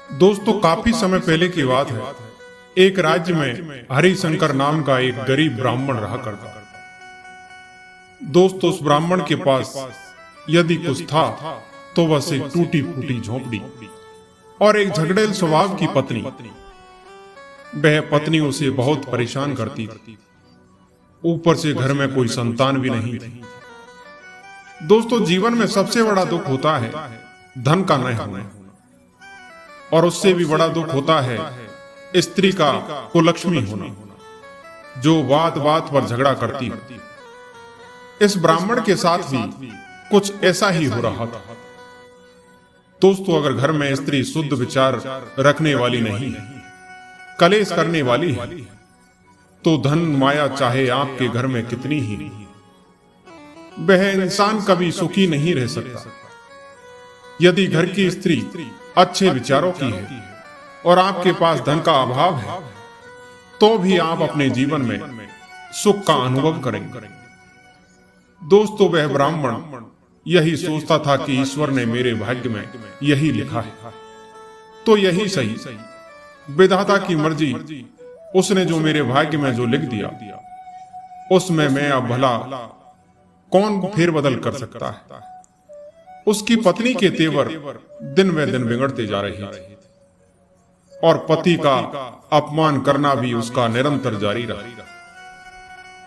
दोस्तों, काफी समय पहले की बात है। एक राज्य में हरिशंकर नाम का एक गरीब ब्राह्मण रहा करता। दोस्तों, उस ब्राह्मण के पास यदि कुछ था तो बस एक टूटी फूटी झोंपड़ी और एक झगड़ेल स्वभाव की पत्नी। वह पत्नी उसे बहुत परेशान करती थी। ऊपर से घर में कोई संतान भी नहीं थी। दोस्तों, जीवन में सबसे बड़ा दुख होता है धन का न होना, और उससे भी बड़ा दुख होता है स्त्री का कुलक्ष्मी होना, जो बात बात पर झगड़ा करती है। इस ब्राह्मण के साथ भी कुछ ऐसा ही हो रहा था। दोस्तों, अगर घर में स्त्री शुद्ध विचार रखने वाली नहीं है, कलेश करने वाली है, तो धन माया चाहे आपके घर में कितनी ही, वह इंसान कभी सुखी नहीं रह सकता। यदि घर की स्त्री अच्छे विचारों की है और आपके पास धन का अभाव है, तो भी आप अपने जीवन में सुख का अनुभव करेंगे। दोस्तों, वह ब्राह्मण यही सोचता था कि ईश्वर ने मेरे भाग्य में यही लिखा है, तो यही सही, विधाता की मर्जी, उसने जो मेरे भाग्य में जो लिख दिया, उसमें मैं अब भला कौन फेरबदल कर सकता है। उसकी पत्नी के तेवर दिन व दिन बिगड़ते जा रहे थे और पति का अपमान करना भी उसका निरंतर जारी रहा।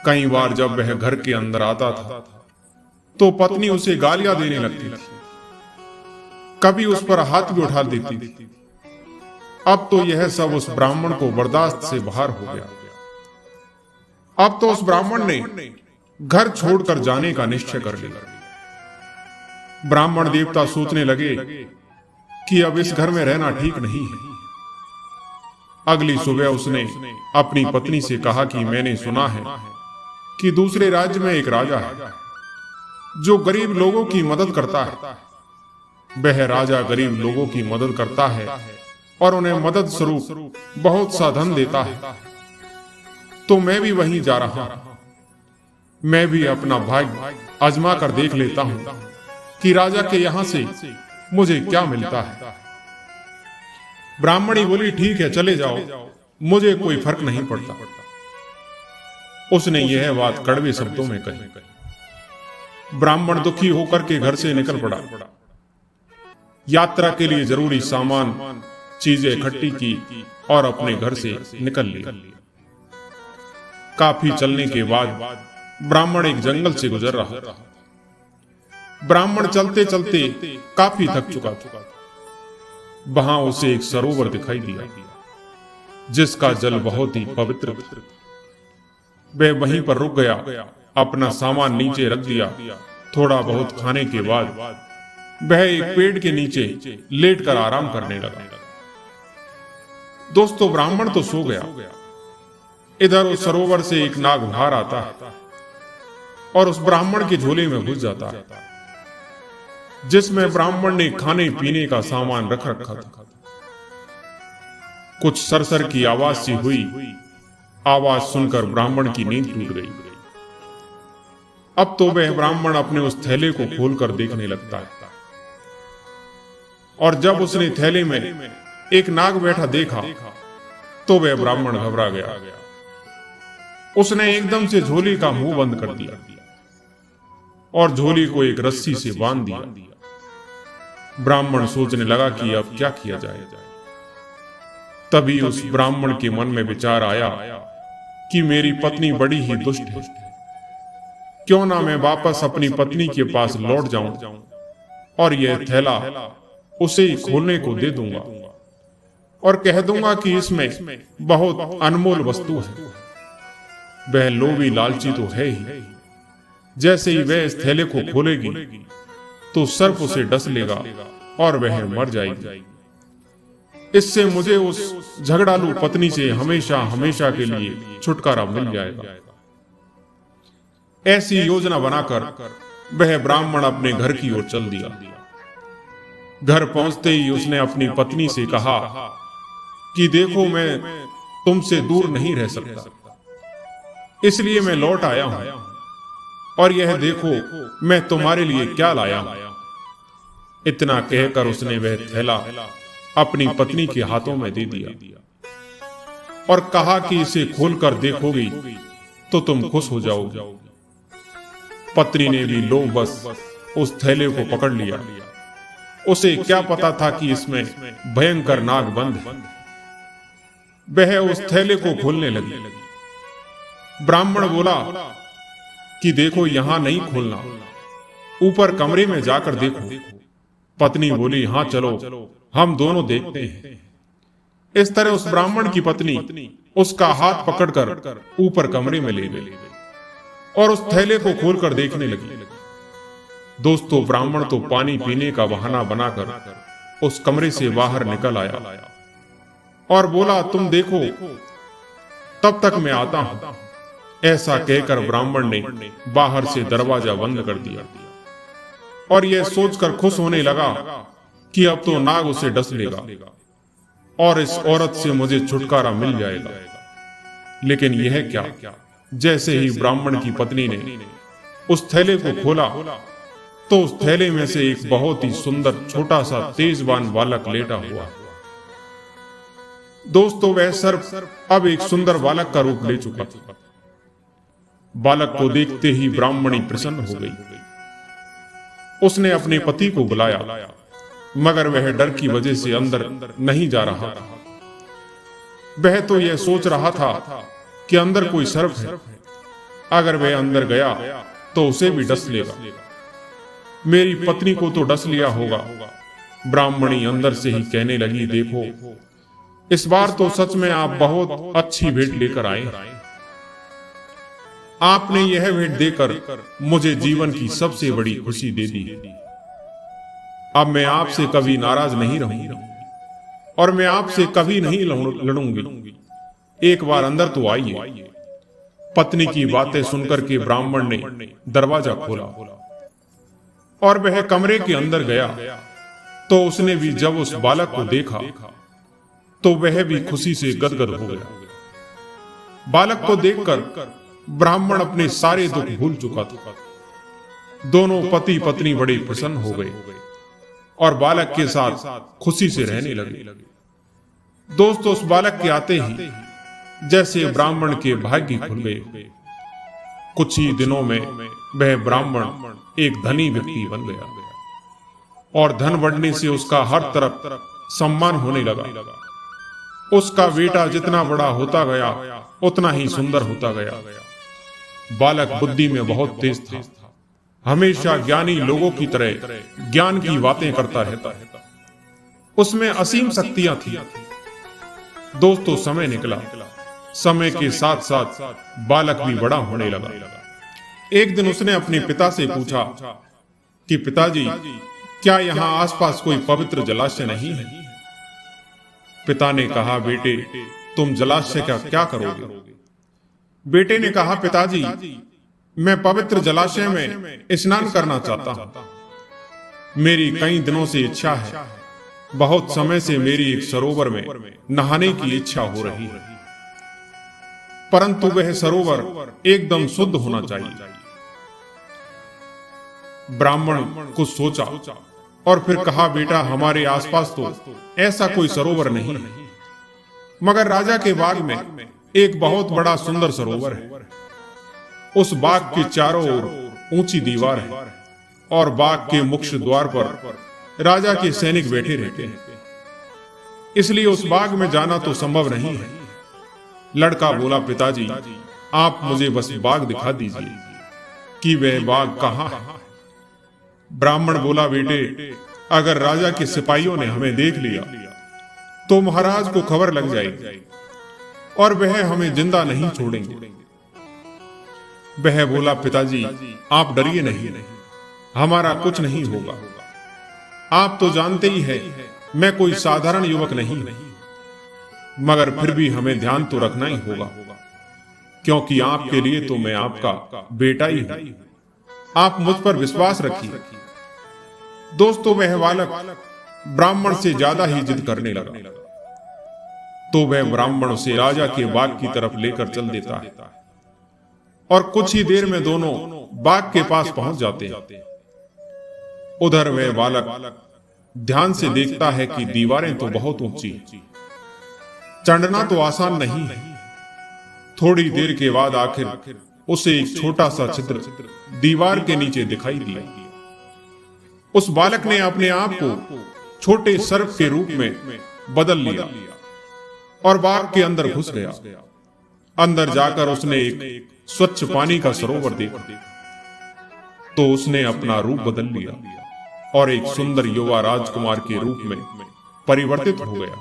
कई बार जब वह घर के अंदर आता था तो पत्नी उसे गालियां देने लगती थी, कभी उस पर हाथ भी उठा देती थी। अब तो यह सब उस ब्राह्मण को बर्दाश्त से बाहर हो गया। अब तो उस ब्राह्मण ने घर छोड़कर जाने का निश्चय कर लिया। ब्राह्मण देवता सोचने लगे कि अब इस घर में रहना ठीक नहीं है। अगली सुबह उसने अपनी पत्नी से कहा कि मैंने सुना है कि दूसरे राज्य में एक राजा है जो गरीब लोगों की मदद करता है। वह राजा गरीब लोगों की मदद करता है और उन्हें मदद स्वरूप बहुत सा धन देता है। तो मैं भी वहीं जा रहा हूं। मैं भी अपना भाग्य आजमा कर देख लेता हूं कि राजा के यहां से मुझे क्या मिलता है। ब्राह्मणी बोली, ठीक है, चले जाओ, मुझे कोई फर्क नहीं पड़ता। उसने यह बात कड़वे शब्दों में कही। ब्राह्मण दुखी होकर के घर से निकल पड़ा। यात्रा के लिए जरूरी सामान चीजें इकट्ठी की और अपने घर से निकल लिया। काफी चलने के बाद ब्राह्मण एक जंगल से गुजर रहा था। ब्राह्मण चलते चलते काफी थक चुका था। वहां उसे एक सरोवर दिखाई दिया जिसका जल बहुत ही पवित्र था। वह वहीं पर रुक गया, अपना सामान नीचे रख दिया। थोड़ा बहुत खाने के बाद वह एक पेड़ के नीचे लेटकर आराम करने लगा। दोस्तों, ब्राह्मण तो सो गया। इधर उस सरोवर से एक नाग बाहर आता है और उस ब्राह्मण के झोले में घुस जाता है, जिसमें ब्राह्मण ने खाने पीने का सामान रख रखा था। कुछ सरसर की आवाज सी हुई। आवाज सुनकर ब्राह्मण की नींद टूट गई। अब तो वह ब्राह्मण अपने उस थैले को खोलकर देखने लगता है, और जब उसने थैले में एक नाग बैठा देखा तो वह ब्राह्मण घबरा गया। उसने एकदम से झोली का मुंह बंद कर दिया और झोली को एक रस्सी से बांध दिया। ब्राह्मण सोचने लगा कि अब क्या किया जाए। तभी उस ब्राह्मण के मन में विचार आया कि मेरी पत्नी बड़ी ही दुष्ट है, क्यों ना मैं वापस अपनी पत्नी के पास लौट जाऊं और यह थैला उसे ही खोलने को दे दूंगा और कह दूंगा कि इसमें बहुत अनमोल वस्तु है। वह लोभी लालची तो है ही। जैसे ही वह इस थैले को खोलेगी तो सर्प उसे डस लेगा और वह मर जाएगी। इससे मुझे उस झगड़ालू पत्नी से हमेशा हमेशा के लिए छुटकारा मिल जाएगा। ऐसी योजना बनाकर वह ब्राह्मण अपने घर की ओर चल दिया। घर पहुंचते ही उसने अपनी पत्नी से कहा कि देखो, मैं तुमसे दूर नहीं रह सकता, इसलिए मैं लौट आया हूं, और यह देखो मैं तुम्हारे लिए क्या लाया हूं। इतना कहकर उसने वह थैला अपनी पत्नी के हाथों में दे दिया और कहा कि इसे खोलकर देखोगी तो तुम खुश हो जाओगी। पत्नी ने भी लो बस उस थैले को पकड़ लिया। उसे क्या पता था कि इसमें भयंकर नाग बंद है। वह उस थैले को खोलने लगी। ब्राह्मण बोला कि देखो, यहां नहीं खोलना, ऊपर कमरे में जाकर देखो। पत्नी बोली, हां चलो, हम दोनों देखते हैं। इस तरह उस ब्राह्मण की पत्नी उसका हाथ पकड़कर ऊपर कमरे में ले गई और उस थैले को खोलकर देखने लगी। दोस्तों, ब्राह्मण तो पानी पीने का बहाना बनाकर उस कमरे से बाहर निकल आया और बोला, तुम देखो, तब तक मैं आता हूं। ऐसा कहकर ब्राह्मण ने बाहर से दरवाजा बंद कर दिया और यह सोचकर खुश होने लगा कि अब तो नाग उसे डस लेगा और इस औरत से मुझे छुटकारा मिल जाएगा। लेकिन यह क्या, जैसे ही ब्राह्मण की पत्नी ने उस थैले को खोला तो उस थैले में से एक बहुत ही सुंदर छोटा सा तेजबान बालक लेटा हुआ। दोस्तों, वह सर्प अब एक सुंदर बालक का रूप ले चुका था। बालक को देखते ही ब्राह्मणी प्रसन्न हो गई। उसने अपने पति को बुलाया, मगर वह डर की वजह से अंदर नहीं जा रहा था। वह तो यह सोच रहा था कि अंदर कोई सर्प है, अगर वह अंदर गया तो उसे भी डस लेगा। मेरी पत्नी को तो डस लिया होगा। ब्राह्मणी अंदर से ही कहने लगी, देखो, इस बार तो सच में आप बहुत अच्छी भेंट लेकर आए। आपने यह भेंट देकर मुझे जीवन की सबसे बड़ी खुशी दे दी। अब मैं आपसे कभी नाराज नहीं रहूंगी और मैं आपसे कभी नहीं लड़ूंगी। एक बार अंदर तो आइए। पत्नी की बातें सुनकर के ब्राह्मण ने दरवाजा खोला और वह कमरे के अंदर गया तो उसने भी जब उस बालक को देखा तो वह भी खुशी से गदगद हो गया। बालक को देखकर ब्राह्मण अपने सारे दुख भूल चुका था। दोनों पति पत्नी बड़े प्रसन्न हो गए और बालक के साथ खुशी से रहने लगे। दोस्तों, उस बालक के आते ही जैसे ब्राह्मण के भाग्य खुल गए। कुछ ही दिनों में वह ब्राह्मण एक धनी व्यक्ति बन गया और धन बढ़ने से उसका हर तरफ सम्मान होने लगा। उसका बेटा जितना बड़ा होता गया उतना ही सुंदर होता गया। बालक बुद्धि में बहुत तेज था, हमेशा ज्ञानी लोगों की तरह ज्ञान की बातें करता रहता है। उसमें असीम शक्तियां थी। दोस्तों, समय निकला। समय के साथ साथ बालक भी बड़ा होने लगा। एक दिन उसने अपने पिता से पूछा कि पिताजी, क्या यहाँ आसपास कोई पवित्र जलाशय नहीं है? पिता ने कहा, बेटे, तुम जलाशय का क्या करोगे? बेटे ने कहा, पिताजी, मैं पवित्र जलाशय में स्नान करना चाहता हूं। मेरी कई दिनों से इच्छा है। बहुत समय से मेरी एक सरोवर में नहाने की इच्छा हो रही है, परंतु वह सरोवर एकदम शुद्ध होना चाहिए। ब्राह्मण कुछ सोचा और फिर कहा, बेटा, हमारे आसपास तो ऐसा कोई सरोवर नहीं है, मगर राजा के बाग में एक बहुत बड़ा सुंदर सरोवर है। उस बाग के चारों ओर ऊंची दीवार है और बाग के मुख्य द्वार पर राजा के सैनिक बैठे रहते हैं, इसलिए उस बाग में जाना तो संभव नहीं है। लड़का बोला, पिताजी, आप मुझे बस बाग दिखा दीजिए कि वह बाग कहाँ है। ब्राह्मण बोला, बेटे, अगर राजा के सिपाहियों ने हमें देख लिया तो महाराज को खबर लग जाएगी और वह हमें जिंदा नहीं छोड़ेंगे। वह बोला, पिताजी, आप डरिए नहीं, हमारा कुछ नहीं होगा। आप तो जानते ही हैं, मैं कोई साधारण युवक नहीं, मगर फिर भी हमें ध्यान तो रखना ही होगा, क्योंकि आपके लिए तो मैं आपका बेटा ही हूं। आप मुझ पर विश्वास रखिए। दोस्तों, वह बालक ब्राह्मण से ज्यादा ही जिद करने लगा, तो वह ब्राह्मण उसे राजा के बाग की तरफ लेकर चल देता है और कुछ ही देर में दोनों बाग के पास पहुंच जाते हैं। उधर वह बालक ध्यान से देखता है कि दीवारें तो बहुत ऊंची, चढ़ना तो आसान नहीं है। थोड़ी देर के बाद आखिर उसे एक छोटा सा छिद्र दीवार के नीचे दिखाई दिया। उस बालक ने अपने आप को छोटे सर्प के रूप में बदल लिया और बाग के अंदर घुस गया। अंदर जाकर उसने एक स्वच्छ पानी का सरोवर देखा तो उसने अपना रूप बदल लिया और एक सुंदर युवा राजकुमार के रूप में परिवर्तित हो गया।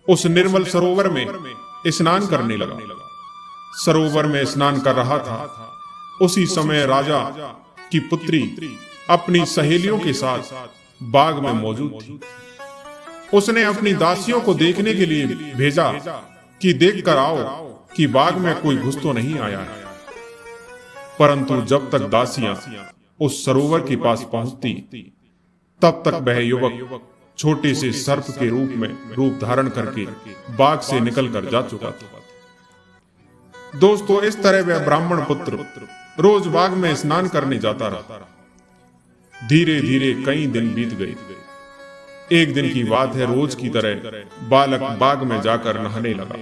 उस निर्मल सरोवर में स्नान करने लगा। सरोवर में स्नान कर रहा था, उसी समय राजा की पुत्री अपनी सहेलियों के साथ बाग में मौजूद थी। उसने अपनी दासियों को देखने के लिए भेजा कि देख कर आओ कि बाग में कोई घुस तो नहीं आया है। परंतु जब तक दासियां उस सरोवर के पास पहुंचती, तब तक वह युवक छोटे से सर्प के रूप धारण करके बाग से निकलकर जा चुका था। दोस्तों, इस तरह वह ब्राह्मण पुत्र रोज बाग में स्नान करने जाता रहा। धीरे धीरे कई दिन बीत गए। एक दिन की बात है, रोज की तरह बालक बाग में जाकर नहाने लगा।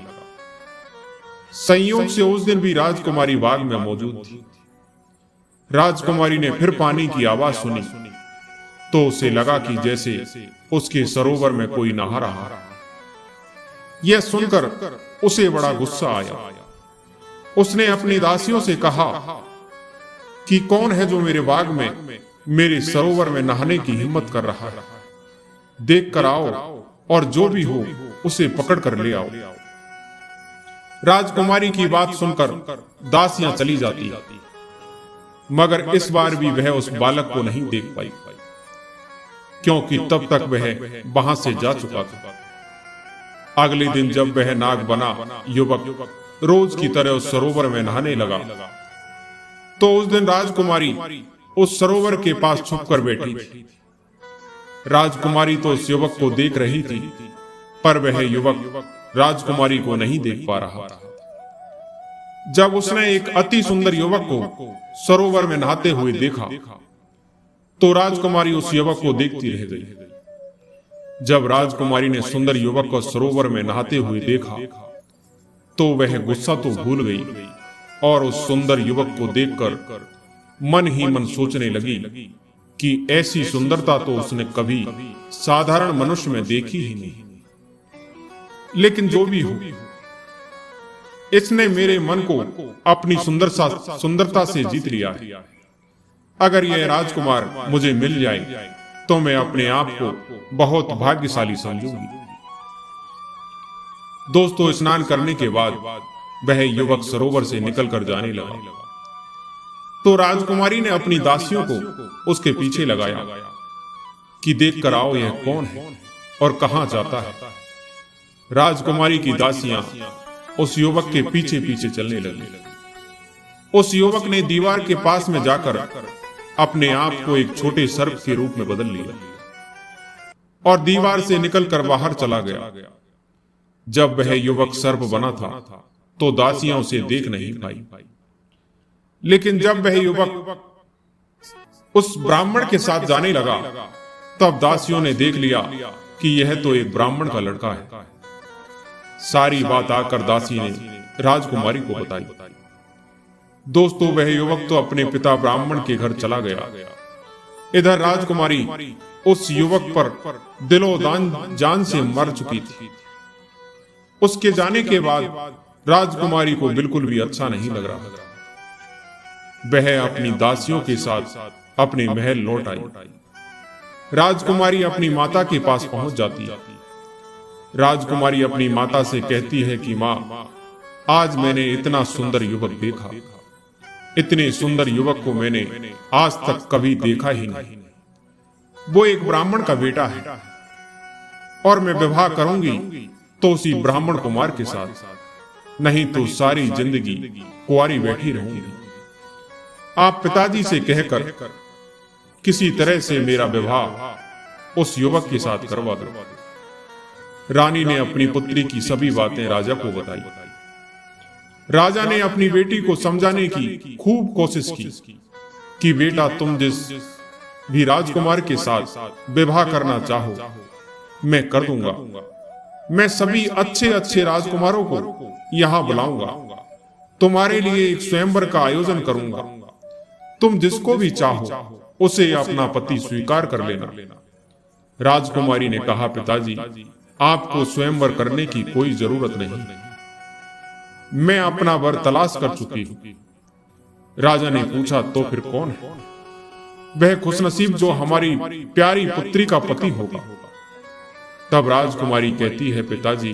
संयोग से उस दिन भी राजकुमारी बाग में मौजूद थी। राजकुमारी ने फिर पानी की आवाज सुनी तो उसे लगा कि जैसे उसके सरोवर में कोई नहा रहा। यह सुनकर उसे बड़ा गुस्सा आया। उसने अपनी दासियों से कहा कि कौन है जो मेरे बाग में, मेरे सरोवर में नहाने की हिम्मत कर रहा है। देख कर आओ और जो भी हो उसे पकड़ कर ले आओ। राजकुमारी की बात सुनकर दासियां चली जाती, मगर इस बार भी वह उस बालक को नहीं देख पाई, क्योंकि तब तक वह वहां से जा चुका था। अगले दिन जब वह नाग बना युवक रोज की तरह उस सरोवर में नहाने लगा, तो उस दिन राजकुमारी उस सरोवर के पास छुपकर बैठी थी। राजकुमारी तो उस युवक को देख रही थी, पर वह युवक राजकुमारी को नहीं देख पा रहा था। जब उसने एक अति सुंदर युवक को सरोवर में नहाते हुए देखा, तो राजकुमारी उस युवक को देखती रह गई। जब राजकुमारी ने सुंदर युवक को सरोवर में नहाते हुए देखा, तो वह गुस्सा तो भूल गई और उस सुंदर युवक को देखकर मन ही मन सोचने लगी कि ऐसी सुंदरता तो उसने कभी साधारण मनुष्य में देखी ही नहीं। लेकिन जो भी हो, इसने मेरे मन को अपनी सुंदरता से जीत लिया है। अगर यह राजकुमार मुझे मिल जाए तो मैं अपने आप को बहुत भाग्यशाली समझूंगी। दोस्तों, स्नान करने के बाद वह युवक सरोवर से निकलकर जाने लगा, तो राजकुमारी ने अपनी दासियों को उसके पीछे लगाया कि देख कर आओ यह कौन है और कहां जाता है। राजकुमारी की दासियां उस युवक के पीछे पीछे चलने लगी। उस युवक ने दीवार के पास में जाकर अपने आप को एक छोटे सर्प के रूप में बदल लिया और दीवार से निकलकर बाहर चला गया। जब वह युवक सर्प बना था तो दासियां उसे देख नहीं पाई, लेकिन जब वह युवक उस ब्राह्मण के साथ जाने लगा, तब दासियों ने देख लिया कि यह तो एक ब्राह्मण का लड़का है। सारी बात आकर दासी ने राजकुमारी को बताई। दोस्तों, वह युवक तो अपने पिता ब्राह्मण के घर चला गया। इधर राजकुमारी उस युवक पर दिलो जान से मर चुकी थी। उसके जाने के बाद राजकुमारी को बिल्कुल भी अच्छा नहीं लग रहा। वह अपनी दासियों के साथ अपने महल लौट आई। राजकुमारी अपनी माता के पास पहुंच जाती है। राजकुमारी अपनी माता से कहती है कि मां, आज मैंने इतना सुंदर युवक देखा। इतने सुंदर युवक को मैंने आज तक कभी देखा ही नहीं। वो एक ब्राह्मण का बेटा है और मैं विवाह करूंगी तो उसी ब्राह्मण कुमार के साथ, नहीं तो सारी जिंदगी कुंवारी बैठी रहूंगी। आप पिताजी से कहकर किसी तरह से मेरा विवाह उस युवक के साथ करवा दो। रानी ने अपनी पुत्री की सभी बातें राजा को बताई। राजा ने अपनी बेटी को समझाने की खूब कोशिश की कि बेटा, तुम जिस भी राजकुमार के साथ विवाह करना चाहो, मैं कर दूंगा। मैं सभी अच्छे अच्छे राजकुमारों को यहाँ बुलाऊंगा, तुम्हारे लिए एक स्वयंवर का आयोजन करूंगा। तुम जिसको भी चाहो उसे अपना पति स्वीकार कर लेना। राजकुमारी ने कहा, पिताजी, आपको स्वयंवर करने की कोई जरूरत नहीं, मैं अपना वर तलाश कर चुकी हूं। राजा ने पूछा, तो फिर कौन है वह खुशनसीब जो हमारी प्यारी पुत्री का पति होगा? तब राजकुमारी कहती है, पिताजी,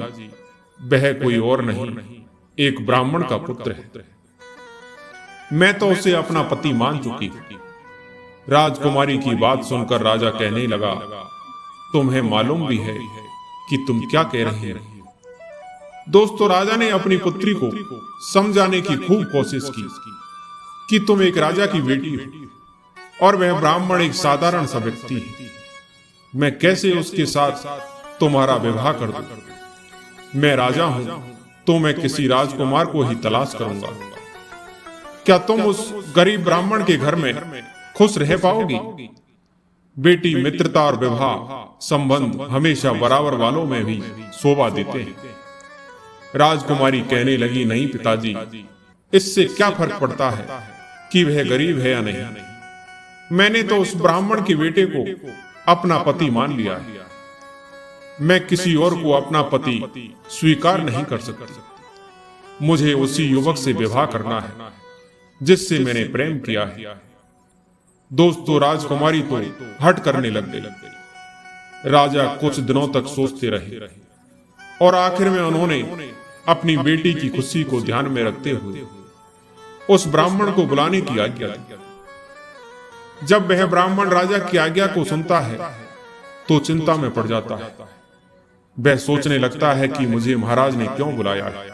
वह कोई और नहीं, एक ब्राह्मण का पुत्र है। मैं तो उसे अपना पति मान चुकी हूं। राजकुमारी की बात सुनकर राजा कहने लगा, तुम्हें मालूम भी है कि तुम क्या कह रहे हैं? दोस्तों, राजा ने अपनी पुत्री को समझाने की खूब कोशिश की कि तुम एक राजा की बेटी हो और वह ब्राह्मण एक साधारण सा व्यक्ति है। मैं कैसे उसके साथ तुम्हारा विवाह कर दूं? मैं राजा हूं तो मैं किसी राजकुमार को ही तलाश करूंगा। क्या तुम उस गरीब ब्राह्मण के घर में खुश रह पाओगी? बेटी, मित्रता और विवाह संबंध हमेशा बराबर वालों में भी शोभा देते हैं। राजकुमारी कहने लगी, नहीं पिताजी, इससे क्या फर्क पड़ता है कि वह गरीब है या नहीं। मैंने तो उस ब्राह्मण के बेटे को अपना पति मान लिया है। मैं किसी और को अपना पति स्वीकार नहीं कर सकती। मुझे उसी युवक से विवाह करना है जिससे मैंने प्रेम किया है। दोस्तों, राजकुमारी तो हट करने लग गई। राजा कुछ दिनों तक सोचते रहे और आखिर में उन्होंने अपनी बेटी की खुशी को ध्यान में रखते हुए उस ब्राह्मण को बुलाने की आज्ञा दी। जब वह ब्राह्मण राजा की आज्ञा को सुनता है तो चिंता में पड़ जाता है। वह सोचने लगता है कि मुझे महाराज ने क्यों बुलाया है।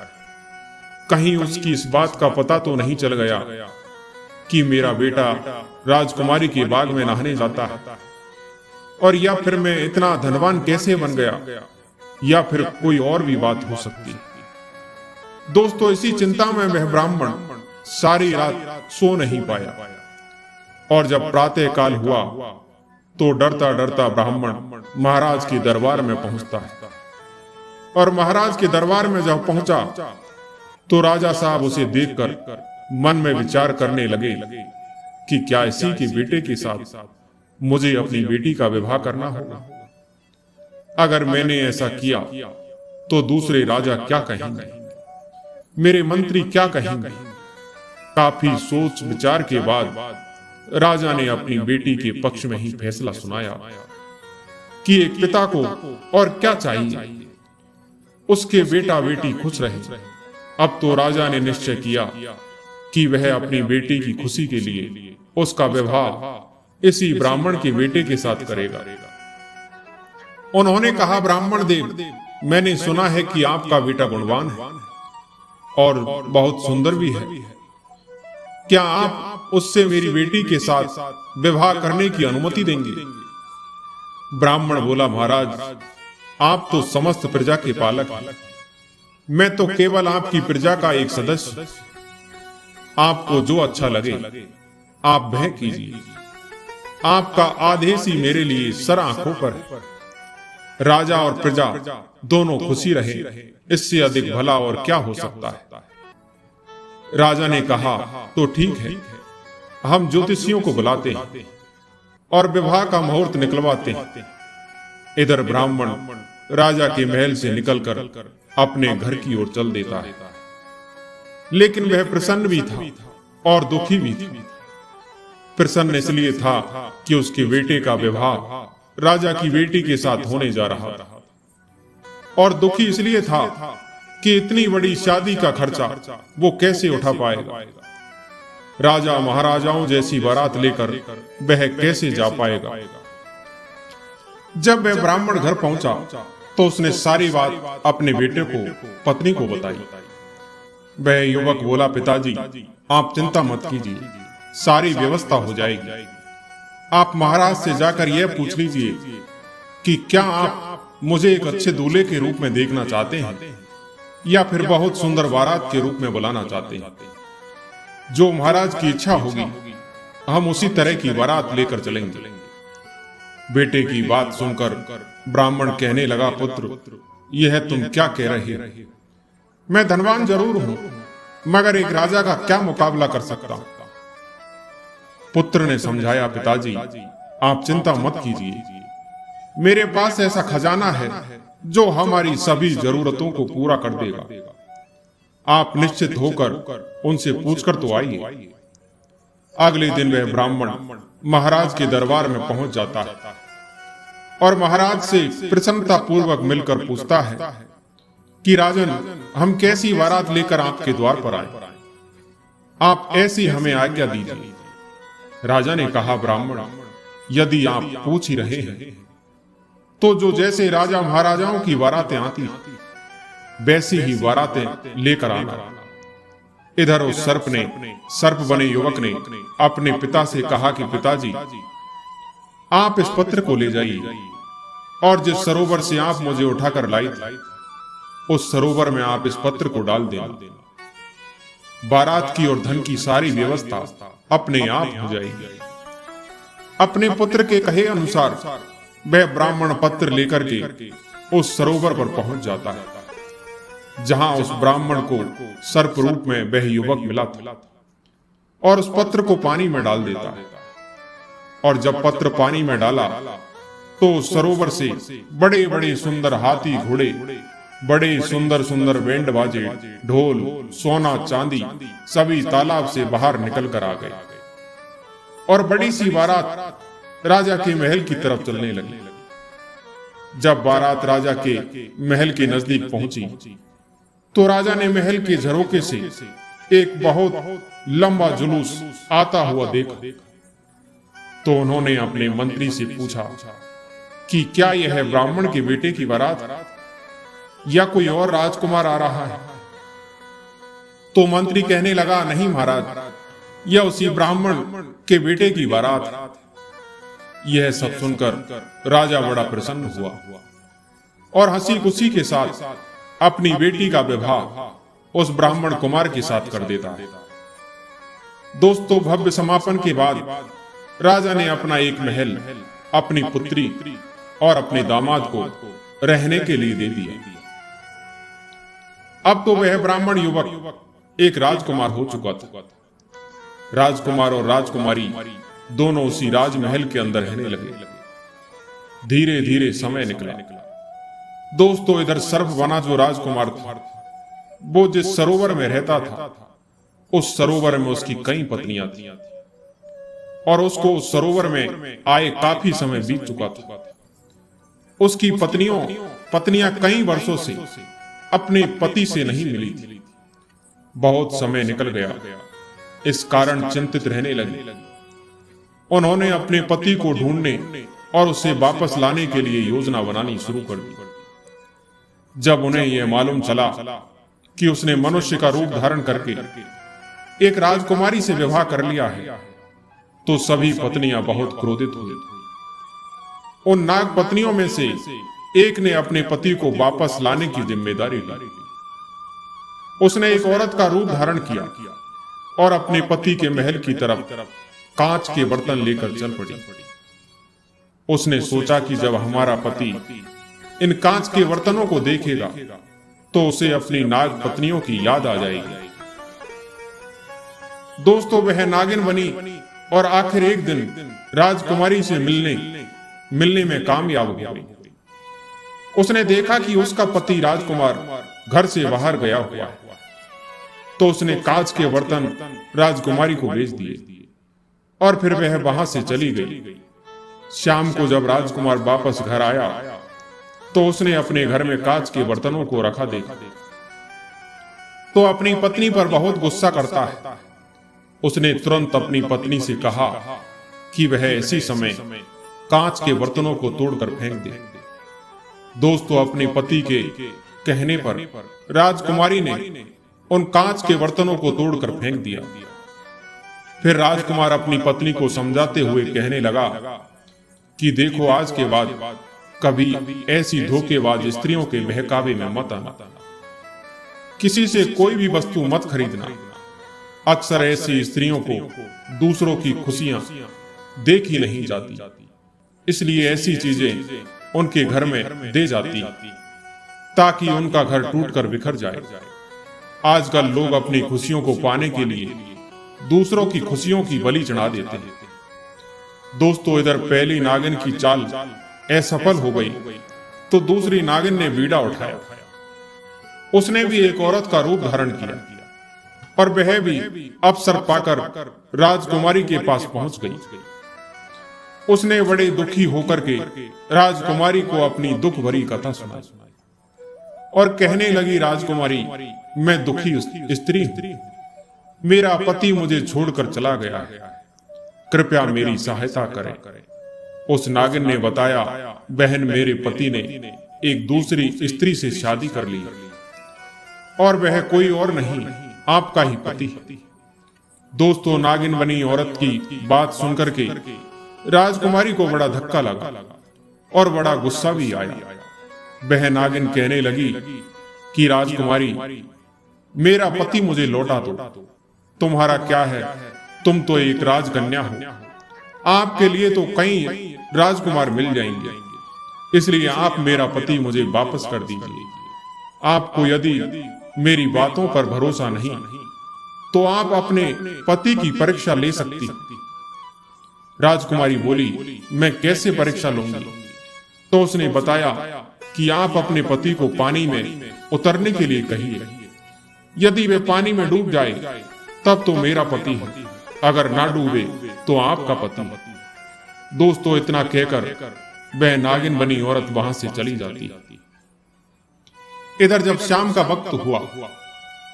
कहीं उसकी इस बात का पता तो नहीं चल गया कि मेरा बेटा राजकुमारी के बाग में नहाने जाता है, और या फिर मैं इतना धनवान कैसे बन गया, या फिर कोई और भी बात हो सकती है। दोस्तों, इसी चिंता में वह ब्राह्मण सारी रात सो नहीं पाया, और जब प्रातः काल हुआ तो डरता डरता ब्राह्मण महाराज के दरबार में पहुंचता है। और महाराज के दरबार में जब पहुंचा तो राजा साहब उसे देखकर मन में विचार करने लगे कि क्या इसी के बेटे के साथ मुझे अपनी बेटी का विवाह करना होगा। अगर मैंने ऐसा किया तो दूसरे राजा क्या कहेंगे, मेरे मंत्री क्या कहेंगे। काफी सोच विचार के बाद राजा ने अपनी बेटी के पक्ष में ही फैसला सुनाया कि एक पिता को और क्या चाहिए, उसके बेटा बेटी खुश रहे। अब तो राजा ने निश्चय किया कि वह अपनी बेटी की खुशी के लिए उसका विवाह इसी ब्राह्मण के बेटे के साथ करेगा। उन्होंने कहा, ब्राह्मण देव, मैंने सुना है कि आपका बेटा गुणवान है और बहुत सुंदर भी है। क्या आप उससे मेरी बेटी के साथ विवाह करने की अनुमति देंगे? ब्राह्मण बोला, महाराज, आप तो समस्त प्रजा के पालक हैं, मैं तो केवल आपकी प्रजा का एक सदस्य। आपको जो अच्छा लगे आप वह कीजिए। आपका आदेश ही मेरे लिए सर आंखों पर है। राजा और प्रजा दोनों खुशी रहे, इससे अधिक भला और क्या हो सकता है। राजा ने कहा, तो ठीक है, हम ज्योतिषियों को बुलाते हैं और विवाह का मुहूर्त निकलवाते हैं। इधर ब्राह्मण राजा के महल से निकलकर अपने घर की ओर चल देता है, लेकिन वह प्रसन्न भी था और दुखी भी था। प्रसन्न इसलिए था कि उसके बेटे का विवाह राजा की बेटी के साथ होने जा रहा था, और दुखी इसलिए था कि इतनी बड़ी शादी का खर्चा वो कैसे उठा पाएगा। राजा महाराजाओं जैसी बारात लेकर वह कैसे जा पाएगा। जब वह ब्राह्मण घर पहुंचा तो उसने सारी बात अपने बेटे को पत्नी को बताई। वह युवक बोला, पिताजी, आप चिंता मत कीजिए, सारी व्यवस्था हो जाएगी। आप महाराज से जाकर यह पूछ लीजिए कि क्या आप मुझे एक अच्छे दूल्हे के रूप में देखना चाहते हैं या फिर बहुत सुंदर बारात के रूप में बुलाना चाहते हैं। जो महाराज की इच्छा होगी हम उसी तरह की बारात लेकर चलेंगे। बेटे की बात सुनकर ब्राह्मण कहने लगा, पुत्र, यह तुम क्या कह रहे हो? मैं धनवान जरूर हूं, मगर एक राजा का क्या मुकाबला कर सकता हूं? पुत्र ने समझाया, पिताजी, आप चिंता मत कीजिए, मेरे पास ऐसा खजाना है जो हमारी सभी जरूरतों को पूरा कर देगा। आप निश्चित होकर उनसे पूछकर तो आइए। अगले दिन वह ब्राह्मण महाराज के दरबार में पहुंच जाता है और महाराज से प्रसन्नता पूर्वक मिलकर पूछता है कि राजन, हम कैसी बारात लेकर आपके द्वार पर आए? आप ऐसी हमें आज्ञा दीजिए। राजा ने कहा, ब्राह्मण, यदि आप पूछ ही रहे हैं तो जो जैसे राजा महाराजाओं की बारातें आती वैसी ही बारातें लेकर आना। इधर उस सर्प बने युवक ने अपने पिता से कहा कि पिताजी, आप इस पत्र को ले जाइए और जिस सरोवर से आप मुझे उठाकर लाई थी, उस सरोवर में आप इस पत्र को डाल देना। बारात की और धन की सारी व्यवस्था अपने आप हो जाएगी। अपने पुत्र के कहे अनुसार वह ब्राह्मण पत्र लेकर के उस सरोवर पर पहुंच जाता है जहां उस ब्राह्मण को सर्प रूप में वह युवक मिला था, और उस पत्र को पानी में डाल देता है। और जब पत्र पानी में डाला तो सरोवर से बड़े बड़े सुंदर हाथी घोड़े, बड़े सुंदर सुंदर बैंड बाजे, ढोल, सोना चांदी सभी तालाब से बाहर निकल कर आ गए और बड़ी सी बारात राजा के महल की तरफ चलने लगी। जब बारात राजा के महल के नजदीक पहुंची तो राजा ने महल के झरोके से एक बहुत लंबा जुलूस आता हुआ देखा। तो उन्होंने अपने मंत्री से पूछा कि क्या यह ब्राह्मण के बेटे की बारात या कोई और राजकुमार आ रहा है? तो मंत्री कहने लगा, नहीं महाराज, यह उसी ब्राह्मण के बेटे की बारात। यह सब सुनकर राजा बड़ा प्रसन्न हुआ और हंसी खुशी के साथ अपनी बेटी का विवाह उस ब्राह्मण कुमार के साथ कर देता है। दोस्तों, भव्य समापन के बाद राजा ने अपना एक महल अपनी पुत्री और अपने दामाद को रहने के लिए दे दिया। अब तो वह ब्राह्मण युवक एक राजकुमार हो चुका था। राजकुमार और राजकुमारी दोनों उसी राजमहल के अंदर रहने लगे। धीरे धीरे समय निकला। दोस्तों, इधर सर्प बना जो राजकुमार था, वो जिस सरोवर में रहता था, उस सरोवर में उसकी कई पत्नियां थी और उसको उस सरोवर में आए काफी समय बीत चुका था। उसकी पत्नियां कई वर्षों से अपने पति से नहीं मिली थी। बहुत समय निकल गया, इस कारण चिंतित रहने लगी। उन्होंने अपने पति को ढूंढने और उसे वापस लाने के लिए योजना बनानी शुरू कर दी। जब उन्हें यह मालूम चला कि उसने मनुष्य का रूप धारण करके एक राजकुमारी से विवाह कर लिया है, तो सभी पत्नियां बहुत क्रोधित हुई। उन नाग पत्नियों में से एक ने अपने पति को वापस लाने की जिम्मेदारी ली। उसने एक औरत का रूप धारण किया और अपने पति के महल की तरफ कांच के बर्तन लेकर चल पड़ी। उसने सोचा कि जब हमारा पति इन कांच के बर्तनों को देखेगा तो उसे अपनी नाग पत्नियों की याद आ जाएगी। दोस्तों, वह नागिन बनी और आखिर एक दिन राजकुमारी से मिलने में कामयाब हो गई। उसने देखा कि उसका पति राजकुमार घर से बाहर गया हुआ है, तो उसने कांच के बर्तन राजकुमारी को भेज दिए और फिर वह वहां से चली गई। शाम को जब राजकुमार वापस घर आया तो उसने अपने घर में कांच के बर्तनों को रखा देखा तो अपनी पत्नी पर बहुत गुस्सा करता है। उसने तुरंत अपनी पत्नी से कहा कि वह ऐसी समय कांच के बर्तनों को तोड़कर फेंक दे। दोस्तों, अपने पति के कहने पर राजकुमारी ने उन कांच के बर्तनों को तोड़कर फेंक दिया। फिर राजकुमार अपनी पत्नी को समझाते हुए कहने लगा कि देखो, आज के बाद कभी ऐसी धोखेबाज स्त्रियों के बहकावे में मत आना। किसी से कोई भी वस्तु मत खरीदना। अक्सर ऐसी स्त्रियों को दूसरों की खुशियां देखी नहीं जाती। इसलिए ऐसी चीजें उनके घर में दे जाती ताकि उनका घर टूटकर बिखर जाए। आजकल लोग अपनी खुशियों को पाने के लिए दूसरों की खुशियों की बलि चढ़ा देते हैं। दोस्तों, इधर पहली नागिन की चाल असफल हो गई तो दूसरी नागिन ने बीड़ा उठाया। उसने भी एक औरत का रूप धारण किया और वह भी अवसर पाकर राजकुमारी के पास पहुंच गई। उसने बड़े दुखी होकर के राजकुमारी को अपनी दुख भरी कथा सुनाई और कहने लगी, राजकुमारी, मैं दुखी स्त्री हूं। मेरा पति मुझे छोड़कर चला गया है, कृपया मेरी सहायता करें। उस नागिन ने बताया, बहन, मेरे पति ने एक दूसरी स्त्री से शादी कर ली और वह कोई और नहीं, आपका ही पति है। दोस्तों, नागिन बनी औरत की बात सुनकर के राजकुमारी को बड़ा धक्का लगा और बड़ा गुस्सा भी आया। वह नागिन कहने लगी कि राजकुमारी, मेरा पति मुझे लौटा दो। तुम्हारा क्या है, तुम तो एक राजकन्या हो, आपके लिए तो कई राजकुमार मिल जाएंगे, इसलिए आप मेरा पति मुझे वापस कर दीजिए। आपको यदि मेरी बातों पर भरोसा नहीं तो आप अपने पति की परीक्षा ले सकती। राजकुमारी बोली, मैं कैसे परीक्षा लूंगी? तो उसने बताया कि आप अपने पति को पानी में उतरने के लिए कहिए। यदि वे पानी में डूब जाए तब तो मेरा पति है, अगर ना डूबे तो आपका पति। दोस्तों, इतना कहकर वह नागिन बनी औरत वहां से चली जाती। इधर जब शाम का वक्त हुआ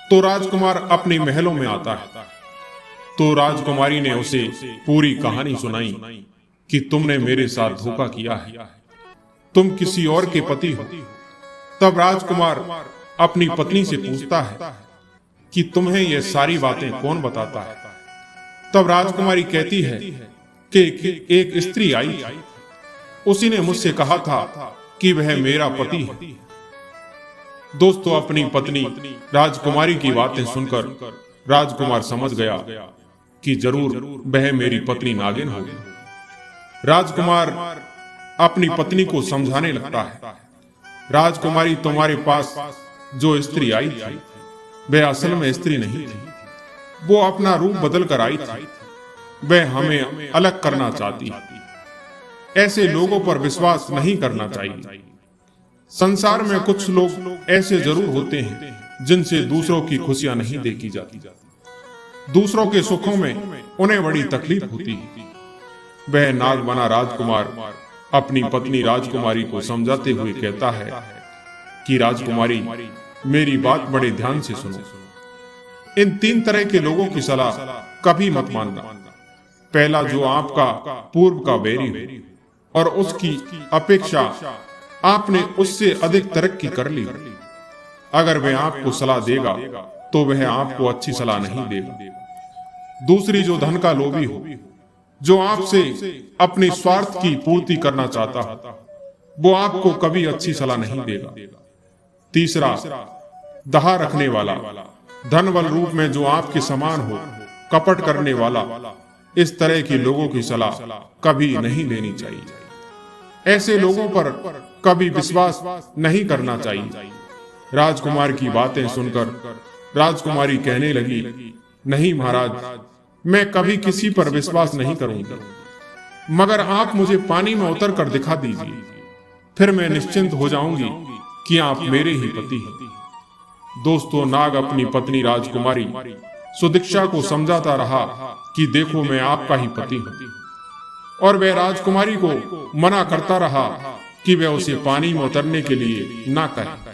तो राजकुमार अपने महलों में आता है। तो राजकुमारी ने उसे पूरी कहानी सुनाई कि तुमने मेरे साथ धोखा किया है, तुम किसी और के पति हो। तब राजकुमार अपनी पत्नी से पूछता है कि तुम्हें ये सारी बातें कौन बताता है? तब राजकुमारी कहती है कि एक स्त्री आई थी, उसी ने मुझसे कहा था कि वह मेरा पति है। दोस्तों, अपनी पत्नी राजकुमारी की बातें सुनकर राजकुमार समझ गया कि जरूर वह मेरी पत्नी नागिन होगी। राजकुमार अपनी पत्नी को समझाने लगता है, राजकुमारी, तुम्हारे पास जो स्त्री आई थी वह असल में स्त्री नहीं थी, वो अपना रूप बदल कर आई थी। वह हमें अलग करना चाहती। ऐसे लोगों पर विश्वास नहीं करना चाहिए। संसार में कुछ लोग ऐसे जरूर होते हैं जिनसे दूसरों की खुशियां नहीं देखी जाती, दूसरों के सुखों में उन्हें बड़ी तकलीफ होती है। वह नाग बना राजकुमार अपनी पत्नी राजकुमारी को समझाते हुए कहता है कि राजकुमारी, मेरी बात बड़े ध्यान से सुनो। इन 3 तरह के लोगों की सलाह कभी मत मानना। पहला, जो आपका पूर्व का बैरी हो और उसकी अपेक्षा आपने उससे अधिक तरक्की कर ली। अगर वह आपको सलाह देगा तो वह आपको अच्छी सलाह नहीं देगा। दूसरी, जो धन का लोभी हो, जो आपसे अपने स्वार्थ की पूर्ति करना चाहता हो, वो आपको कभी अच्छी सलाह नहीं देगा। तीसरा, दहा रखने वाला, धन बल रूप में जो आपके समान हो, कपट करने वाला, इस तरह के लोगों की सलाह कभी नहीं लेनी चाहिए। ऐसे लोगों पर कभी विश्वास नहीं करना चाहिए। राजकुमार की बातें सुनकर राजकुमारी कहने लगी, नहीं महाराज, मैं कभी किसी पर विश्वास नहीं करूंगी, मगर आप मुझे पानी में उतर कर दिखा दीजिए, फिर मैं निश्चिंत हो जाऊंगी कि आप मेरे ही पति हैं। दोस्तों, नाग अपनी पत्नी राजकुमारी सुदीक्षा को समझाता रहा कि देखो, मैं आपका ही पति हूं, और वह राजकुमारी को मना करता रहा कि वह उसे पानी में उतरने के लिए ना कहे।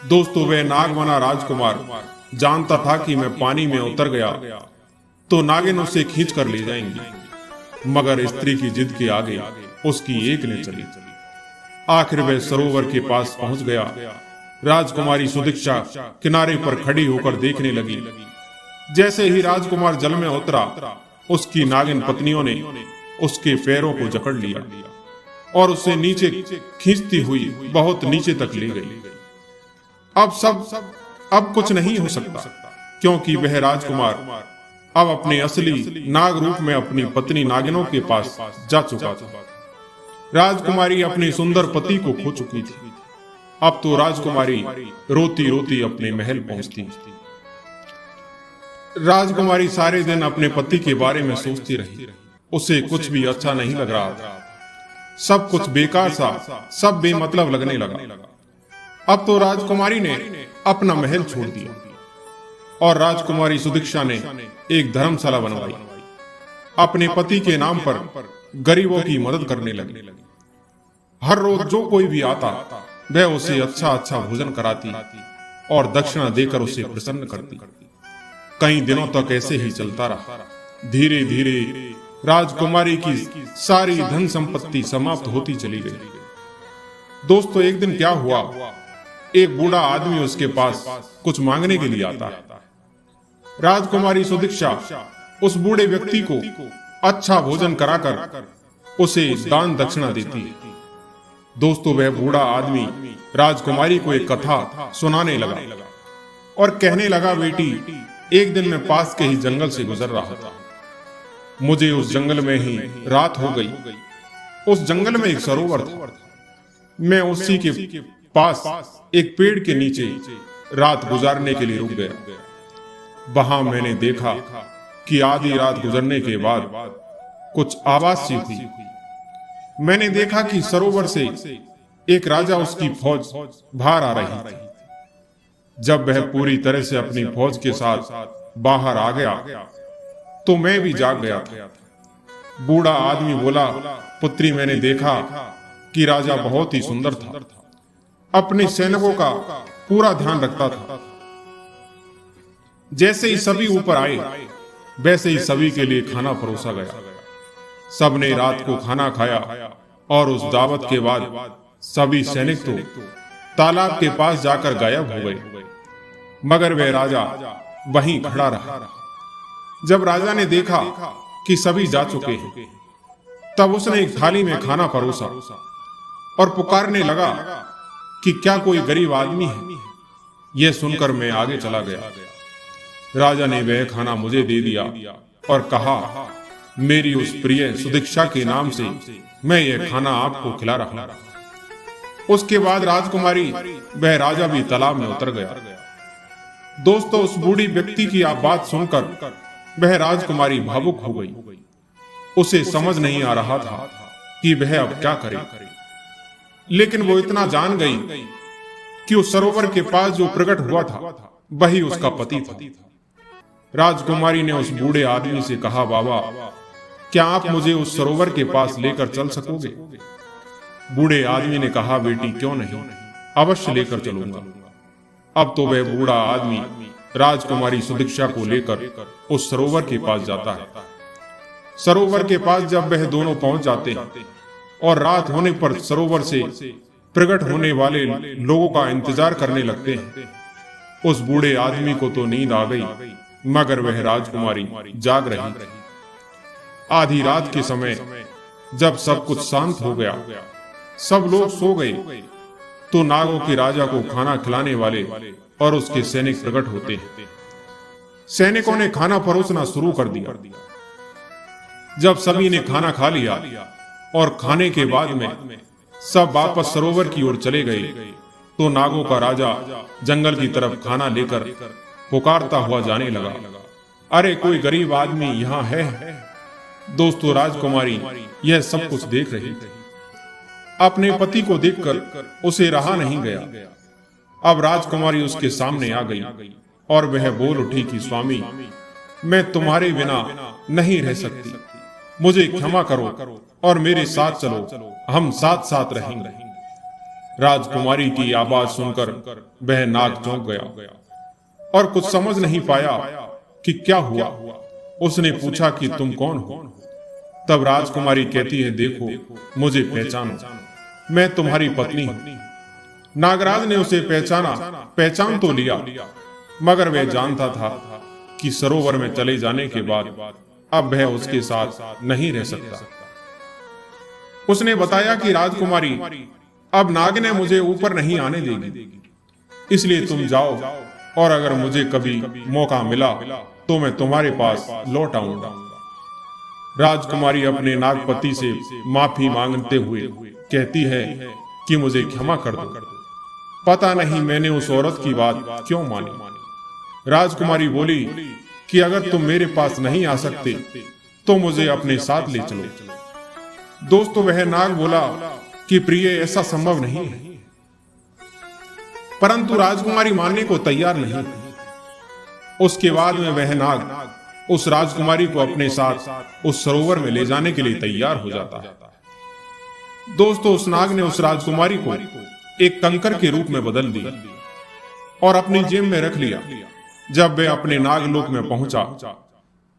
दोस्तों, वह नाग बना राजकुमार जानता था कि मैं पानी में उतर गया तो नागिन उसे खींच कर ले जाएंगी, मगर स्त्री की जिद के आगे उसकी एक ने चली। आखिर वह सरोवर के पास पहुंच गया। राजकुमारी सुदीक्षा किनारे पर खड़ी होकर देखने लगी। जैसे ही राजकुमार जल में उतरा, उसकी नागिन पत्नियों ने उसके पैरों को जकड़ लिया और उसे नीचे खींचती हुई बहुत नीचे तक ले गई। अब कुछ नहीं हो सकता, क्योंकि वह राजकुमार अब अपने असली नाग रूप में अपनी पत्नी नागिनों के पास जा चुका था। राजकुमारी अपने सुंदर पति को खो चुकी थी। अब तो राजकुमारी रोती रोती अपने महल पहुंचती। राजकुमारी सारे दिन अपने पति के बारे में सोचती रही। उसे कुछ भी अच्छा नहीं लग रहा था। सब कुछ बेकार सा, सब बेमतलब लगने लगा। अब तो राजकुमारी ने अपना महल छोड़ दिया और राजकुमारी सुदीक्षा ने एक धर्मशाला बनवाई। अपने पति के नाम पर गरीबों की मदद करने लगी। हर रोज जो कोई भी आता वह उसे अच्छा अच्छा भोजन कराती और दक्षिणा देकर उसे प्रसन्न करती। कई दिनों तक ऐसे ही चलता रहा। धीरे धीरे राजकुमारी की सारी धन संपत्ति समाप्त होती चली गई। दोस्तों, एक दिन क्या हुआ, एक बूढ़ा आदमी उसके पास कुछ मांगने के लिए आता है। राजकुमारी सुदीक्षा उस बूढ़े व्यक्ति को अच्छा भोजन कराकर उसे दान दक्षिणा देती है। दोस्तों, वह बूढ़ा आदमी राजकुमारी को एक कथा सुनाने लगा और कहने लगा, बेटी, एक दिन मैं पास के ही जंगल से गुजर रहा था। मुझे उस जंगल में ही रात हो गई। उस जंगल में एक सरोवर था। मैं उसी के पास एक पेड़ के नीचे रात गुजारने के लिए रुक गया। वहां मैंने देखा कि आधी रात गुजरने के बाद कुछ आवाज सी हुई। मैंने देखा कि सरोवर से एक राजा उसकी फौज बाहर आ रही थी। जब वह पूरी तरह से अपनी फौज के साथ बाहर आ गया तो मैं भी जाग गया था। बूढ़ा आदमी बोला, पुत्री, मैंने देखा कि राजा बहुत ही सुंदर था। अपने सैनिकों का पूरा ध्यान रखता था। जैसे ही सभी ऊपर आए वैसे ही सभी के लिए खाना परोसा गया। सबने रात को खाना खाया और उस दावत के बाद सभी सैनिक तो तालाब के पास जाकर गायब हो गए, मगर वह राजा वहीं खड़ा रहा। जब राजा ने देखा कि सभी जा चुके हैं, तब उसने एक थाली में खाना परोसा और पुकारने लगा कि क्या कोई गरीब आदमी है। यह सुनकर मैं आगे चला गया। राजा ने वह खाना मुझे दे दिया और कहा, मेरी उस प्रिय सुदीक्षा के नाम से मैं यह खाना आपको खिला रहा हूं। उसके बाद राजकुमारी वह राजा भी तालाब में उतर गया। दोस्तों, उस बूढ़ी व्यक्ति की आप बात सुनकर वह राजकुमारी भावुक हो गई। उसे समझ नहीं आ रहा था कि वह अब क्या करे, लेकिन वो इतना जान गई कि उस सरोवर के पास जो प्रकट हुआ था वही उसका पति था। राजकुमारी ने उस बूढ़े आदमी से कहा, बाबा, क्या आप मुझे उस सरोवर के पास लेकर चल सकोगे? बूढ़े आदमी ने कहा, बेटी, क्यों नहीं, अवश्य लेकर चलूंगा। अब तो वह बूढ़ा आदमी राजकुमारी सुदीक्षा को लेकर उस सरोवर के पास जाता है। सरोवर के पास जब वह दोनों पहुंच जाते हैं और रात होने पर सरोवर से प्रकट होने वाले लोगों का इंतजार करने लगते हैं, उस बूढ़े आदमी को तो नींद आ गई, मगर वह राजकुमारी जाग रही थी। आधी रात के समय जब सब कुछ शांत हो गया, सब लोग सो गए, तो नागों के राजा को खाना खिलाने वाले और उसके सैनिक प्रकट होते हैं। सैनिकों ने खाना परोसना शुरू कर दिया। जब सभी ने खाना खा लिया और खाने के बाद में सब वापस सरोवर की ओर चले गए, तो नागों का राजा जंगल की तरफ खाना लेकर पुकारता हुआ जाने लगा, अरे कोई गरीब आदमी यहाँ है। दोस्तों, राजकुमारी यह सब कुछ देख रही थी। अपने पति को देखकर उसे रहा नहीं गया। अब राजकुमारी उसके सामने आ गई और वह बोल उठी कि स्वामी, मैं तुम्हारे बिना नहीं रह सकती, मुझे क्षमा करो और मेरे साथ चलो, हम साथ साथ रहेंगे। राजकुमारी की आवाज सुनकर वह नाग चौंक गया और कुछ समझ नहीं पाया कि क्या हुआ। उसने पूछा कि तुम कौन हो? तब राजकुमारी कहती है, देखो, मुझे पहचानो, मैं तुम्हारी पत्नी हूं। नागराज ने उसे पहचान तो लिया, मगर वह जानता था कि सरोवर में चले जाने के बाद अब वह उसके साथ नहीं रह सकता। उसने बताया कि राजकुमारी, अब नाग ने मुझे ऊपर नहीं आने देगी, इसलिए तुम जाओ और अगर मुझे कभी मौका मिला तो मैं तुम्हारे पास लौट आऊंगा। राजकुमारी अपने नागपति से माफी मांगते हुए कहती है कि मुझे क्षमा कर दो, पता नहीं मैंने उस औरत की बात क्यों मानी। राजकुमारी बोली कि अगर तुम मेरे पास नहीं आ सकते तो मुझे अपने साथ ले चलो। दोस्तों, वह नाग बोला कि प्रिय, ऐसा संभव नहीं है। परंतु राजकुमारी मानने को तैयार नहीं। उसके बाद में वह नाग उस राजकुमारी को अपने साथ उस सरोवर में ले जाने के लिए तैयार हो जाता है। दोस्तों, उस नाग ने उस राजकुमारी को एक कंकर के रूप में बदल दिया और अपनी जेब में रख लिया। जब वह अपने नागलोक में पहुंचा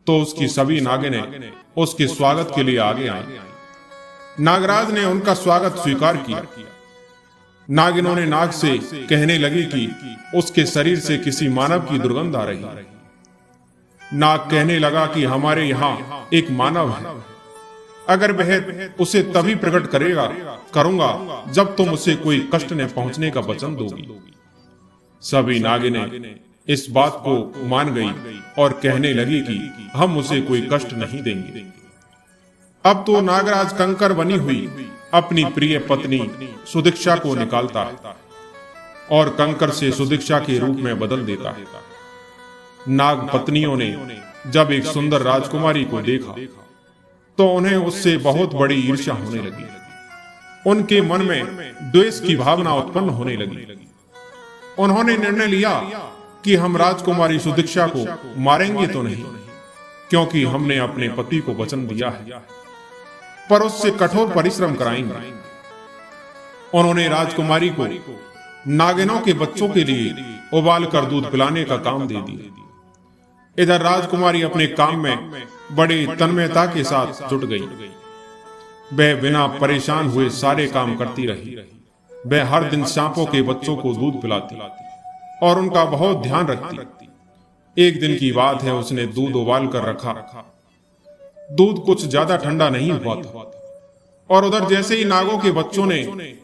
तो उसकी सभी नागिनें उसके स्वागत के लिए आगे आई। नागराज ने उनका स्वागत स्वीकार किया। नागिनों ने नाग से कहने लगी कि उसके शरीर से किसी मानव की दुर्गंध आ रही है। नाग कहने लगा कि हमारे यहाँ एक मानव है, अगर वह उसे तभी प्रकट करूंगा जब तुम उसे कोई कष्ट न पहुंचने का वचन दोगी। सभी नागिनें इस बात को मान गई और कहने लगी कि हम उसे कोई कष्ट नहीं देंगे। अब तो नागराज कंकर बनी हुई अपनी प्रिय पत्नी सुदीक्षा को निकालता है और कंकर से सुदीक्षा के रूप में बदल देता है। नाग पत्नियों ने जब एक सुंदर राजकुमारी को देखा तो उन्हें उससे बहुत बड़ी ईर्ष्या होने लगी। उनके मन में द्वेष की भावना उत्पन्न होने लगी। उन्होंने निर्णय लिया कि हम राजकुमारी सुदीक्षा को मारेंगे तो नहीं, क्योंकि हमने अपने पति को वचन दिया है, पर उससे कठोर परिश्रम कराएंगे। उन्होंने राजकुमारी को नागिनों के बच्चों के लिए उबाल कर दूध पिलाने का काम दे दिया। इधर राजकुमारी अपने काम में बड़ी तन्मयता के साथ जुट गई। वह बिना परेशान हुए सारे काम करती रही। वह हर दिन सांपों के बच्चों को दूध पिलाती और उनका बहुत ध्यान रखती। एक दिन की बात है, उसने दूध उबाल कर रखा। दूध कुछ ज्यादा ठंडा नहीं हुआ था और उधर जैसे ही नागों के बच्चों ने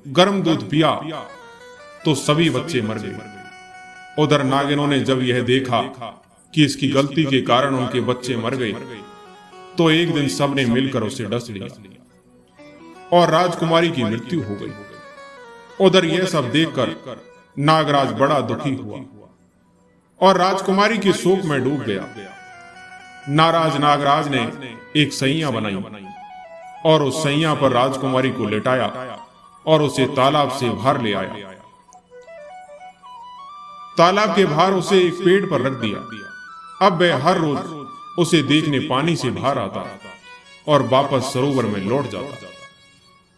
गर्म दूध पिया तो सभी बच्चे मर गए। उधर नागिनों ने जब यह देखा कि इसकी गलती के कारण उनके बच्चे मर गए तो एक दिन सबने मिलकर उसे डस लिया और राजकुमारी की मृत्यु हो गई। उधर यह सब देखकर नागराज बड़ा दुखी हुआ और राजकुमारी के शोक में डूब गया। नाराज नागराज ने एक सैया बनाई और उस सैया पर राजकुमारी को लेटाया और उसे तालाब से बाहर ले आया। तालाब के बाहर उसे एक पेड़ पर रख दिया। अब वह हर रोज उसे देखने पानी से बाहर आता और वापस सरोवर में लौट जाता।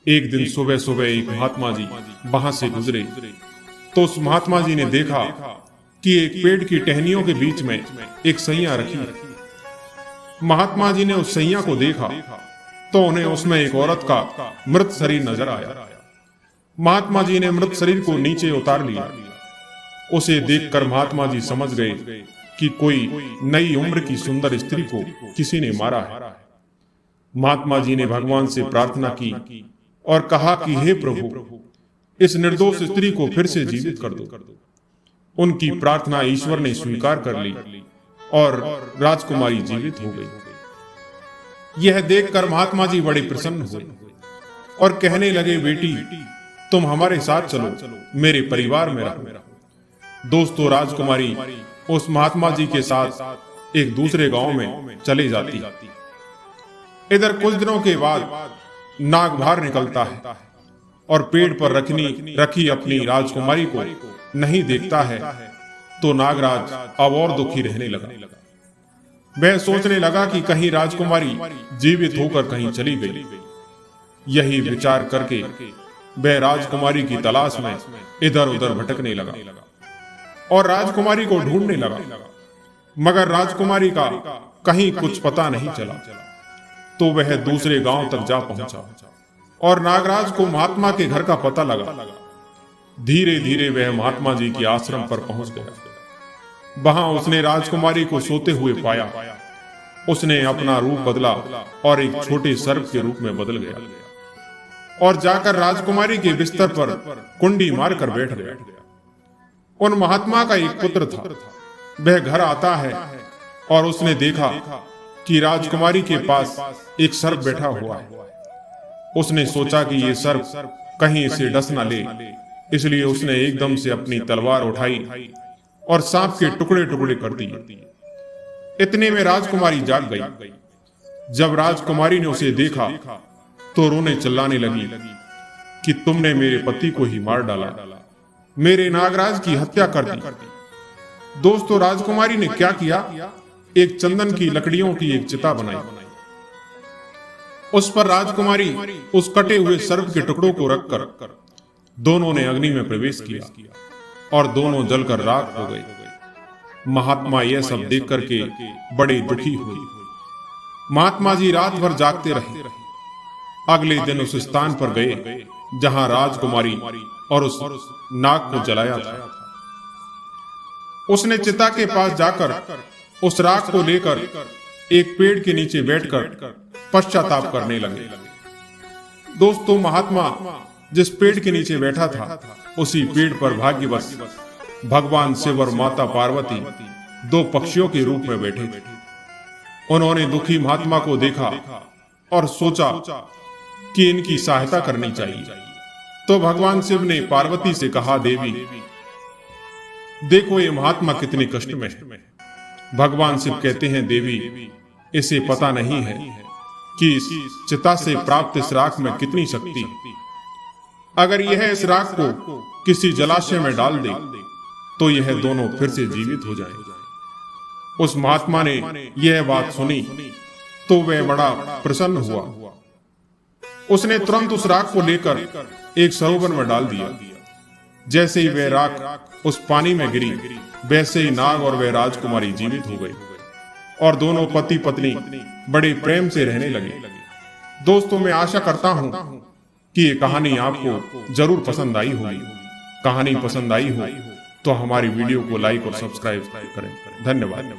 एक दिन सुबह सुबह एक महात्मा जी वहां से गुजरे तो उस महात्मा जी ने देखा कि एक पेड़ की टहनियों के बीच में एक सैया रखी। महात्मा जी ने उस सैया को देखा तो उन्हें उसमें एक औरत का मृत शरीर नजर आया। महात्मा जी ने मृत शरीर को नीचे उतार लिया। उसे देखकर महात्मा जी समझ गए कि कोई नई उम्र की सुंदर स्त्री को किसी ने मारा है। महात्मा जी ने भगवान से प्रार्थना की और कहा कि हे प्रभु, इस निर्दोष स्त्री को फिर से जीवित कर दो। उनकी प्रार्थना ईश्वर ने स्वीकार कर ली और राजकुमारी जीवित हो गई। यह देखकर महात्मा जी बड़े प्रसन्न हुए और कहने लगे, बेटी तुम हमारे साथ चलो, मेरे परिवार में रहो। दोस्तों, राजकुमारी उस महात्मा जी के साथ एक दूसरे गांव में चले जाती। इधर कुछ दिनों के बाद नाग बाहर निकलता है और पेड़ पर रखी अपनी राजकुमारी को नहीं देखता है तो नागराज अब और दुखी रहने लगा। वह सोचने लगा कि कहीं राजकुमारी जीवित होकर कहीं चली गई। यही विचार करके वह राजकुमारी की तलाश में इधर उधर भटकने लगा और राजकुमारी को ढूंढने लगा, मगर राजकुमारी का कहीं कुछ पता नहीं चला। तो वह दूसरे गांव तक जा पहुंचा और नागराज को महात्मा के घर का पता लगा। धीरे धीरे वह महात्मा जी के आश्रम पर पहुंच गया। वहां उसने राजकुमारी को सोते हुए पाया। उसने अपना रूप बदला और एक छोटे सर्प के रूप में बदल गया और जाकर राजकुमारी के बिस्तर पर कुंडी मारकर बैठ गया। उन महात्मा का एक पुत्र था। वह घर आता है और उसने देखा कि राजकुमारी के पास एक सर्प बैठा हुआ है। उसने सोचा कि ये सर्प कहीं इसे डस न ले, इसलिए उसने एकदम से अपनी तलवार उठाई और सांप के टुकड़े टुकड़े कर दिए। इतने में राजकुमारी जाग गई। जब राजकुमारी ने उसे देखा तो रोने चिल्लाने लगी कि तुमने मेरे पति को ही मार डाला, मेरे नागराज की हत्या कर दी। दोस्तों, राजकुमारी ने क्या किया? एक चंदन की लकड़ियों की एक चिता बनाई। उस पर राजकुमारी उस कटे हुए सर्प के टुकड़ों को रखकर दोनों ने अग्नि में प्रवेश किया और दोनों जलकर राख हो गए। महात्मा यह सब देख करके बड़े दुखी हुए। महात्मा जी रात भर जागते रहे। अगले दिन उस स्थान पर गए जहां राजकुमारी और उस नाग को जलाया था। उसने चिता के पास जाकर उस राख को लेकर एक पेड़ के नीचे बैठकर पश्चाताप करने लगे। दोस्तों, महात्मा जिस पेड़ के नीचे बैठा था उसी पेड़ पर भाग्यवश भगवान शिव और माता पार्वती दो पक्षियों के रूप में बैठे थे। उन्होंने दुखी महात्मा को देखा और सोचा कि इनकी सहायता करनी चाहिए। तो भगवान शिव ने पार्वती से कहा, देवी देखो ये महात्मा कितने कष्ट में है। भगवान शिव कहते हैं, देवी इसे पता नहीं है कि इस चिता से प्राप्त इस राख में कितनी शक्ति है। अगर यह इस राख को किसी जलाशय में डाल दे तो यह दोनों फिर से जीवित हो जाएं। उस महात्मा ने यह बात सुनी तो वह बड़ा प्रसन्न हुआ। उसने तुरंत उस राख को लेकर एक सरोवर में डाल दिया। जैसे ही वह राख उस पानी में गिरी, वैसे ही नाग और वह राजकुमारी जीवित हो गई और दोनों पति पत्नी बड़े प्रेम से रहने लगे। दोस्तों, मैं आशा करता हूं कि ये कहानी आपको जरूर पसंद आई होगी। कहानी पसंद आई हो तो हमारी वीडियो को लाइक और सब्सक्राइब करें। धन्यवाद।